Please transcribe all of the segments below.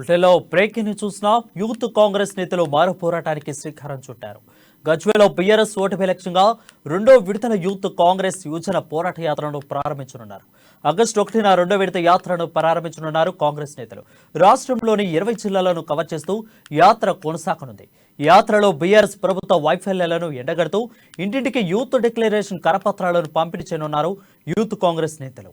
బులెటిన్లో బ్రేకింగ్ చూసిన యూత్ కాంగ్రెస్ నేతలు మారు పోరాటానికి శ్రీకారం చుట్టారు. గజ్వేల్లో బీఆర్ఎస్ ఓటమి లక్ష్యంగా రెండో విడతల యూత్ కాంగ్రెస్ యువజన పోరాట యాత్రను ప్రారంభించనున్నారు. ఆగస్టు 1న రెండో విడత యాత్రను ప్రారంభించనున్నారు కాంగ్రెస్ నేతలు. రాష్ట్రంలోని 20 జిల్లాలను కవర్ చేస్తూ యాత్ర కొనసాగనుంది. ఈ యాత్రలో బీఆర్ఎస్ ప్రభుత్వ వైఫల్యాలను ఎండగడుతూ ఇంటింటికి యూత్ డిక్లరేషన్ కరపత్రాలను పంపిణీ చేయనున్నారు యూత్ కాంగ్రెస్ నేతలు.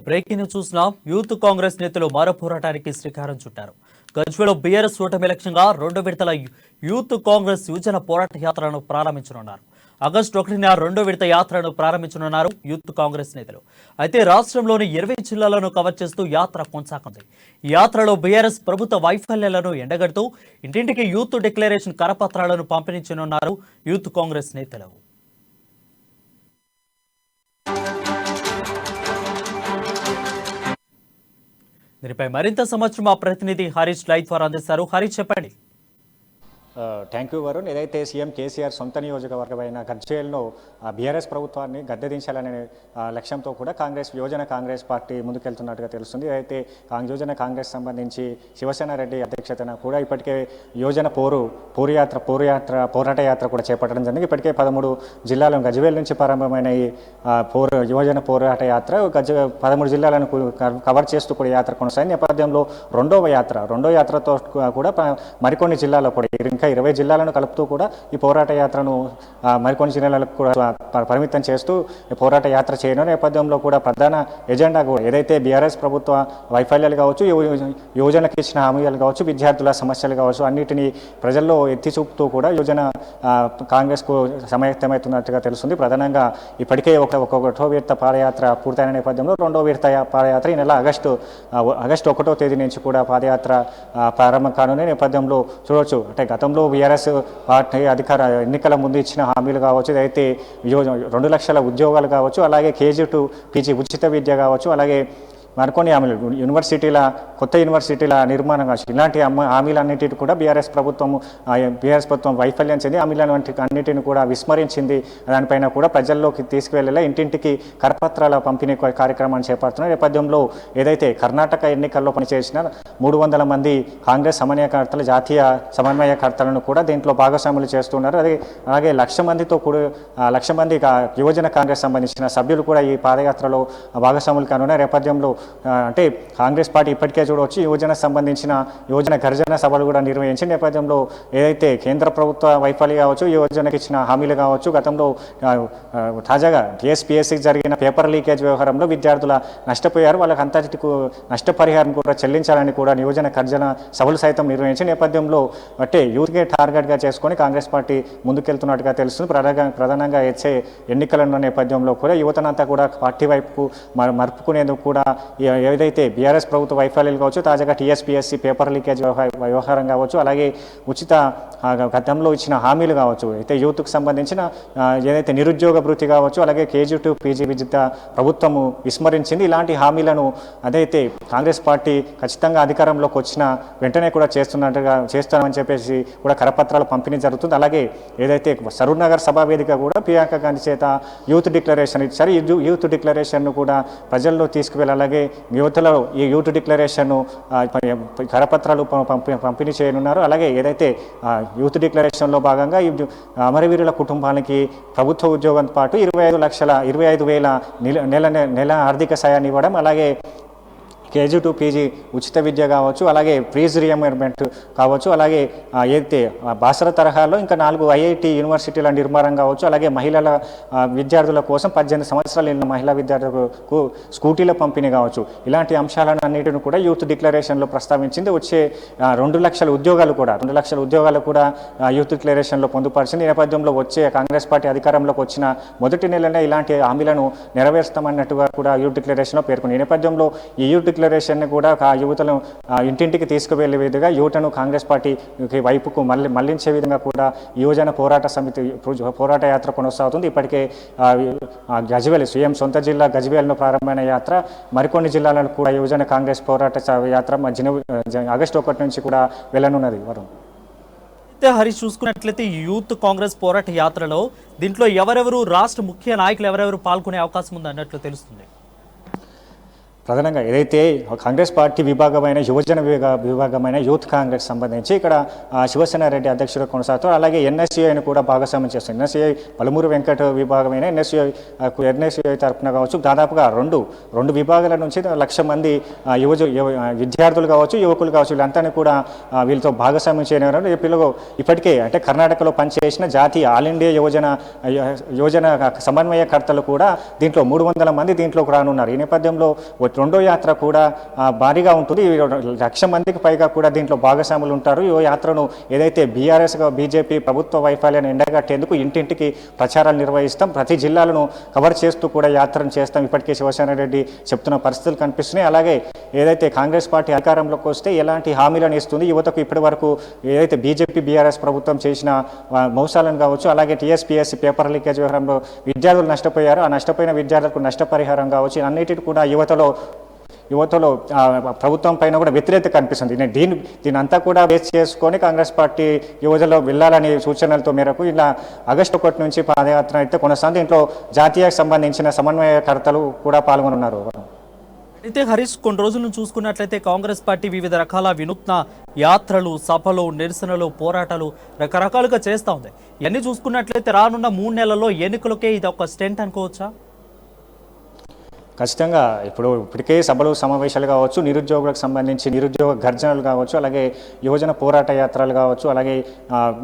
బ్రేకింగ్ చూసిన యూత్ కాంగ్రెస్ నేతలు మరో పోరాటానికి శ్రీకారం చుట్టారు. గజ్వేల్లో బీఆర్ఎస్ ఓటమి లక్ష్యంగా రెండో విడతల యూత్ కాంగ్రెస్ యువజన పోరాట యాత్రను ప్రారంభించనున్నారు. ఆగస్టు 1న రెండో విడత యాత్రను ప్రారంభించనున్నారు యూత్ కాంగ్రెస్ నేతలు. అయితే రాష్ట్రంలోని 20 జిల్లాలను కవర్ చేస్తూ యాత్ర కొనసాగుతుంది. ఈ యాత్రలో బీఆర్ఎస్ ప్రభుత్వ వైఫల్యాలను ఎండగడుతూ ఇంటింటికి యూత్ డిక్లరేషన్ కరపత్రాలను పంపిణీ చేయనున్నారు యూత్ కాంగ్రెస్ నేతలు. దీనిపై మరింత సమాచారం మా ప్రతినిధి హరీష్ లైవ్ ద్వారా అందిస్తారు. హరీష్, చెప్పండి. Thank you Varun. ఏదైతే సీఎం కేసీఆర్ సొంత నియోజకవర్గమైన గజ్వేల్లో బీఆర్ఎస్ ప్రభుత్వాన్ని గద్దెదించాలనే లక్ష్యంతో కూడా యువజన కాంగ్రెస్ పార్టీ ముందుకెళ్తున్నట్టుగా తెలుస్తుంది. ఏదైతే యువజన కాంగ్రెస్ సంబంధించి శివసేన రెడ్డి అధ్యక్షతన కూడా ఇప్పటికే యువజన పోరాట యాత్ర కూడా చేపట్టడం జరిగింది. ఇప్పటికే 13 జిల్లాలను గజ్వేల్ నుంచి ప్రారంభమైన ఈ యువజన పోరాట యాత్ర 13 జిల్లాలను కవర్ చేస్తూ కూడా యాత్ర కొనసాగింది. నేపథ్యంలో రెండో యాత్రతో కూడా మరికొన్ని జిల్లాలో కూడా ఇంకా 20 జిల్లాలను కలుపుతూ కూడా ఈ పోరాట యాత్రను మరికొన్ని జిల్లాలకు కూడా పరిమితం చేస్తూ పోరాట యాత్ర చేయడం నేపథ్యంలో కూడా ప్రధాన ఎజెండా కూడా ఏదైతే బీఆర్ఎస్ ప్రభుత్వ వైఫల్యాలు కావచ్చు, యువజనకు ఇచ్చిన హామీలు కావచ్చు, విద్యార్థుల సమస్యలు కావచ్చు, అన్నిటినీ ప్రజల్లో ఎత్తి చూపుతూ కూడా యువజన కాంగ్రెస్కు సమాయత్తమవుతున్నట్టుగా తెలుస్తుంది. ప్రధానంగా ఇప్పటికే ఒకటో విడత పాదయాత్ర పూర్తయిన నేపథ్యంలో రెండో విడత పాదయాత్ర ఈ నెల ఆగస్టు 1వ తేదీ నుంచి కూడా పాదయాత్ర ప్రారంభం కానున్న నేపథ్యంలో చూడవచ్చు. అంటే గతంలో బీఆర్ఎస్ పార్టీ అధికార ఎన్నికల ముందు ఇచ్చిన హామీలు కావచ్చు, అయితే 2 లక్షల ఉద్యోగాలు కావచ్చు, అలాగే KG to PG ఉచిత విద్య కావచ్చు, అలాగే మరికొన్ని హామీలు కొత్త యూనివర్సిటీల నిర్మాణం కావచ్చు, ఇలాంటి హామీలన్నింటినీ కూడా బీఆర్ఎస్ ప్రభుత్వం వైఫల్యం చెంది అన్నిటిని కూడా విస్మరించింది. దానిపైన కూడా ప్రజల్లోకి తీసుకువెళ్ళేలా ఇంటింటికి కరపత్రాల పంపిణీ కార్యక్రమాన్ని చేపడుతున్న నేపథ్యంలో ఏదైతే కర్ణాటక ఎన్నికల్లో పనిచేసిన 300 మంది కాంగ్రెస్ జాతీయ సమన్వయకర్తలను కూడా దీంట్లో భాగస్వాములు చేస్తున్నారు. అలాగే 1,00,000 మంది యువజన కాంగ్రెస్ సంబంధించిన సభ్యులు కూడా ఈ పాదయాత్రలో భాగస్వాములు కానున్న నేపథ్యంలో అంటే కాంగ్రెస్ పార్టీ ఇప్పటికే చూడవచ్చు యువజన గర్జన సభలు కూడా నిర్వహించిన నేపథ్యంలో ఏదైతే కేంద్ర ప్రభుత్వ వైఫల్యం కావచ్చు, యువజనకు ఇచ్చిన హామీలు కావచ్చు, గతంలో తాజాగా TSPSCకి జరిగిన పేపర్ లీకేజ్ వ్యవహారంలో విద్యార్థుల నష్టపోయారు, వాళ్ళకి అంతటికి నష్టపరిహారం కూడా చెల్లించాలని కూడా యువజన గర్జన సభలు సైతం నిర్వహించిన నేపథ్యంలో అంటే యూత్కే టార్గెట్గా చేసుకొని కాంగ్రెస్ పార్టీ ముందుకెళ్తున్నట్టుగా తెలుస్తుంది. ప్రధానంగా వచ్చే ఎన్నికల నేపథ్యంలో కూడా యువతనంతా కూడా పార్టీ వైపు మరుపుకునేందుకు కూడా ఏదైతే బీఆర్ఎస్ ప్రభుత్వ వైఫల్యాలు కావచ్చు, తాజాగా TSPSC పేపర్ లీకేజ్ వ్యవహారం కావచ్చు, అలాగే గతంలో ఇచ్చిన హామీలు కావచ్చు, అయితే యూత్కు సంబంధించిన ఏదైతే నిరుద్యోగ భృతి కావచ్చు, అలాగే KG to PG విద్య ప్రభుత్వము విస్మరించింది. ఇలాంటి హామీలను అదైతే కాంగ్రెస్ పార్టీ ఖచ్చితంగా అధికారంలోకి వచ్చిన వెంటనే కూడా చేస్తామని చెప్పేసి కూడా కరపత్రాలు పంపిణీ జరుగుతుంది. అలాగే ఏదైతే సరూర్ నగర్ సభా వేదిక కూడా ప్రియాంక గాంధీ చేత యూత్ డిక్లరేషన్ ఇచ్చారు. ఈ యూత్ డిక్లరేషన్ను కూడా ప్రజల్లో తీసుకువెళ్ళి అలాగే యువతలో ఈ యూత్ డిక్లరేషన్ కరపత్రాలు పంపిణీ చేయనున్నారు. అలాగే ఏదైతే యూత్ డిక్లరేషన్లో భాగంగా అమరవీరుల కుటుంబానికి ప్రభుత్వ ఉద్యోగంతో పాటు 25,000 నెల ఆర్థిక సాయాన్ని ఇవ్వడం, అలాగే కేజీ టు పీజీ ఉచిత విద్య కావచ్చు, అలాగే ఫీజు రియంబర్స్మెంట్ కావచ్చు, అలాగే ఏదైతే బాసర తరహాలో ఇంకా 4 ఐఐటి యూనివర్సిటీల నిర్మాణం కావచ్చు, అలాగే మహిళల విద్యార్థుల కోసం 18 సంవత్సరాలు ఉన్న మహిళా విద్యార్థులకు స్కూటీల పంపిణీ కావచ్చు, ఇలాంటి అంశాలను అన్నిటిని కూడా యూత్ డిక్లరేషన్లో ప్రస్తావించింది. వచ్చే 2 లక్షల ఉద్యోగాలు కూడా యూత్ డిక్లరేషన్లో పొందుపరిచింది. ఈ నేపథ్యంలో వచ్చే కాంగ్రెస్ పార్టీ అధికారంలోకి వచ్చిన మొదటి నెలనే ఇలాంటి హామీలను నెరవేరుస్తామన్నట్టుగా కూడా యూత్ డిక్లరేషన్లో పేర్కొంది. ఈ నేపథ్యంలో ఈ యూత్ డిక్లరేషన్ని కూడా యువతను ఇంటింటికి తీసుకువెళ్లే విధంగా యువతను కాంగ్రెస్ పార్టీ వైపుకు మళ్లించే విధంగా కూడా యువజన పోరాట సమితి పోరాట యాత్ర కొనసాగుతుంది. ఇప్పటికే గజ్వేల్ సీఎం సొంత జిల్లా గజ్వేల్ను ప్రారంభమైన యాత్ర మరికొన్ని జిల్లాలను కూడా యువజన కాంగ్రెస్ పోరాట యాత్ర ఆగస్టు 1 నుంచి కూడా వెళ్ళనున్నది. వరుణ్, అయితే హరీష్ చూసుకున్నట్లయితే యూత్ కాంగ్రెస్ పోరాట యాత్రలో దీంట్లో ఎవరెవరు రాష్ట్ర ముఖ్య నాయకులు ఎవరెవరు పాల్గొనే అవకాశం ఉంది అన్నట్లు తెలుస్తుంది. ప్రధానంగా ఏదైతే కాంగ్రెస్ పార్టీ విభాగమైన యువజన విభాగమైన యూత్ కాంగ్రెస్ సంబంధించి ఇక్కడ శివసేన రెడ్డి అధ్యక్షుడు కొనసాగుతారు. అలాగే ఎన్ఎస్యుఐని కూడా భాగస్వామ్యం చేస్తారు. ఎన్ఎస్యుఐ పలుమూరు వెంకట విభాగమైన ఎన్ఎస్యుఐ తరఫున కావచ్చు, దాదాపుగా రెండు విభాగాల నుంచి 1,00,000 మంది విద్యార్థులు కావచ్చు, యువకులు కావచ్చు, వీళ్ళంతా కూడా వీళ్ళతో భాగస్వామ్యం చేయడం. పిల్లలు ఇప్పటికే అంటే కర్ణాటకలో పనిచేసిన జాతీయ ఆల్ ఇండియా యువజన సమన్వయకర్తలు కూడా దీంట్లో 300 మంది దీంట్లోకి రానున్నారు. ఈ నేపథ్యంలో రెండో యాత్ర కూడా భారీగా ఉంటుంది. 1,00,000 మందికి పైగా కూడా దీంట్లో భాగస్వాములు ఉంటారు. ఈ యాత్రను ఏదైతే బీజేపీ ప్రభుత్వ వైఫల్యాన్ని ఎండగట్టేందుకు ఇంటింటికి ప్రచారాలు నిర్వహిస్తాం, ప్రతి జిల్లాలను కవర్ చేస్తూ కూడా యాత్రను చేస్తాం. ఇప్పటికే శివసేన రెడ్డి చెప్తున్న పరిస్థితులు కనిపిస్తున్నాయి. అలాగే ఏదైతే కాంగ్రెస్ పార్టీ అధికారంలోకి వస్తే ఎలాంటి హామీలను ఇస్తుంది, యువతకు ఇప్పటి వరకు ఏదైతే బీజేపీ బీఆర్ఎస్ ప్రభుత్వం చేసిన మోసాలను కావచ్చు, అలాగే టీఎస్పీఎస్సీ పేపర్ లీకేజ్ వ్యవహారంలో విద్యార్థులు నష్టపోయారు, ఆ నష్టపోయిన విద్యార్థులకు నష్టపరిహారం కావచ్చు, అన్నిటిని కూడా యువతలో ప్రభుత్వం పైన కూడా వ్యతిరేకత కనిపిస్తుంది. దీని అంతా కూడా బేస్ చేసుకొని కాంగ్రెస్ పార్టీ యువతలో వెళ్ళాలనే సూచనలతో మేరకు ఇలా ఆగస్టు 1 నుంచి పాదయాత్ర అయితే కొనసాగుతుంది. దీంట్లో జాతీయకు సంబంధించిన సమన్వయకర్తలు కూడా పాల్గొనున్నారు. అయితే హరీష్, కొన్ని రోజుల నుంచి చూసుకున్నట్లయితే కాంగ్రెస్ పార్టీ వివిధ రకాల వినూత్న యాత్రలు, సభలు, నిరసనలు, పోరాటాలు రకరకాలుగా చేస్తూ ఉంది. ఇవన్నీ చూసుకున్నట్లయితే రానున్న 3 నెలల్లో ఎన్నికలకే ఇది ఒక స్టెంట్ అనుకోవచ్చా? ఖచ్చితంగా ఇప్పటికే సభలు సమావేశాలు కావచ్చు, నిరుద్యోగులకు సంబంధించి నిరుద్యోగ గర్జనలు కావచ్చు, అలాగే యువజన పోరాట యాత్రలు కావచ్చు, అలాగే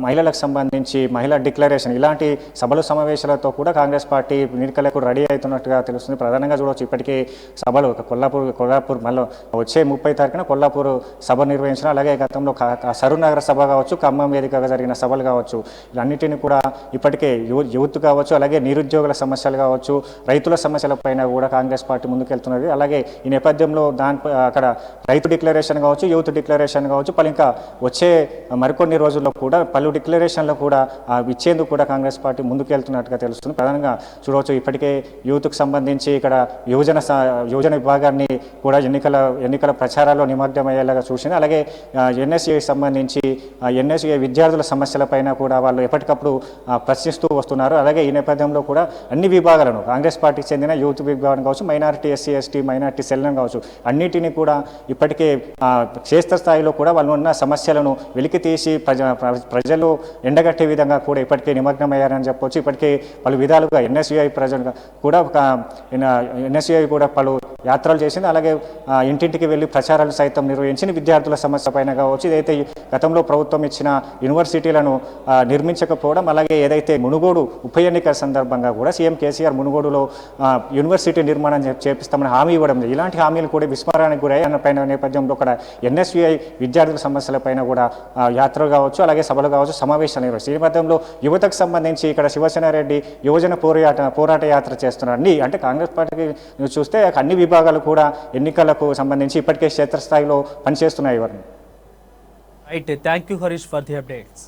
మహిళలకు సంబంధించి మహిళా డిక్లరేషన్, ఇలాంటి సభలు సమావేశాలతో కూడా కాంగ్రెస్ పార్టీ ఎన్నికలకు రెడీ అవుతున్నట్టుగా తెలుస్తుంది. ప్రధానంగా చూడవచ్చు ఇప్పటికే సభలు కొల్లాపూర్ మళ్ళీ వచ్చే 30 తారీఖున కొల్లాపూర్ సభ నిర్వహించిన, అలాగే గతంలో సరూనగర్ సభ కావచ్చు, ఖమ్మం వేదికగా జరిగిన సభలు కావచ్చు, ఇవన్నిటిని కూడా ఇప్పటికే యూత్ కావచ్చు, అలాగే నిరుద్యోగుల సమస్యలు కావచ్చు, రైతుల సమస్యలపైన కూడా కాంగ్రెస్ పార్టీ ముందుకెళ్తున్నది. అలాగే ఈ నేపథ్యంలో అక్కడ రైతు డిక్లరేషన్ కావచ్చు, యూత్ డిక్లరేషన్ కావచ్చు, ఇంకా వచ్చే మరికొన్ని రోజుల్లో కూడా పలు డిక్లరేషన్లు కూడా ఇచ్చేందుకు కూడా కాంగ్రెస్ పార్టీ ముందుకెళ్తున్నట్టుగా తెలుస్తుంది. ప్రధానంగా చూడవచ్చు ఇప్పటికే యూత్కు సంబంధించి ఇక్కడ యువజన విభాగాన్ని కూడా ఎన్నికల ప్రచారాల్లో నిమగ్నమయ్యేలాగా చూసింది. అలాగే ఎన్ఎస్యుఐ సంబంధించి ఎన్ఎస్యుఐ విద్యార్థుల సమస్యలపైన కూడా వాళ్ళు ఎప్పటికప్పుడు ప్రశ్నిస్తూ వస్తున్నారు. అలాగే ఈ నేపథ్యంలో కూడా అన్ని విభాగాలను కాంగ్రెస్ పార్టీకి చెందిన యూత్ విభాగం కావచ్చు, మైనారిటీ ఎస్సీ ఎస్టీ మైనారిటీ సెల్లను కావచ్చు, అన్నిటినీ కూడా ఇప్పటికే క్షేత్రస్థాయిలో కూడా వాళ్ళు ఉన్న సమస్యలను వెలికి తీసి ప్రజలు ఎండగట్టే విధంగా కూడా ఇప్పటికే నిమగ్నమయ్యారని చెప్పవచ్చు. ఇప్పటికే పలు విధాలుగా ఎన్ఎస్యుఐ కూడా పలు యాత్రలు చేసింది. అలాగే ఇంటింటికి వెళ్ళి ప్రచారాలు సైతం నిర్వహించింది. విద్యార్థుల సమస్య పైన కావచ్చు, ఇదైతే గతంలో ప్రభుత్వం ఇచ్చిన యూనివర్సిటీలను నిర్మించకపోవడం, అలాగే ఏదైతే మునుగోడు ఉప ఎన్నికల సందర్భంగా కూడా సీఎం కేసీఆర్ మునుగోడులో యూనివర్సిటీ నిర్మాణం చేపిస్తామని హామీ ఇవ్వడం, ఇలాంటి హామీలు కూడా విస్మరణకు గురయ్యాయి అన్న పైన నేపథ్యంలో కూడా ఎన్ఎస్యుఐ విద్యార్థుల సమస్యలపైన కూడా యాత్రలు కావచ్చు, అలాగే సభలు కావచ్చు, సమావేశాలు నిర్వహిస్తారు. ఈ నేపథ్యంలో యువతకు సంబంధించి ఇక్కడ శివసేన రెడ్డి యువజన పోరాట యాత్ర చేస్తున్నారు. అంటే కాంగ్రెస్ పార్టీకి చూస్తే అన్ని విభాగాలు కూడా ఎన్నికలకు సంబంధించి ఇప్పటికే క్షేత్రస్థాయిలో పనిచేస్తున్నాయి. Right, thank you Harish for the updates.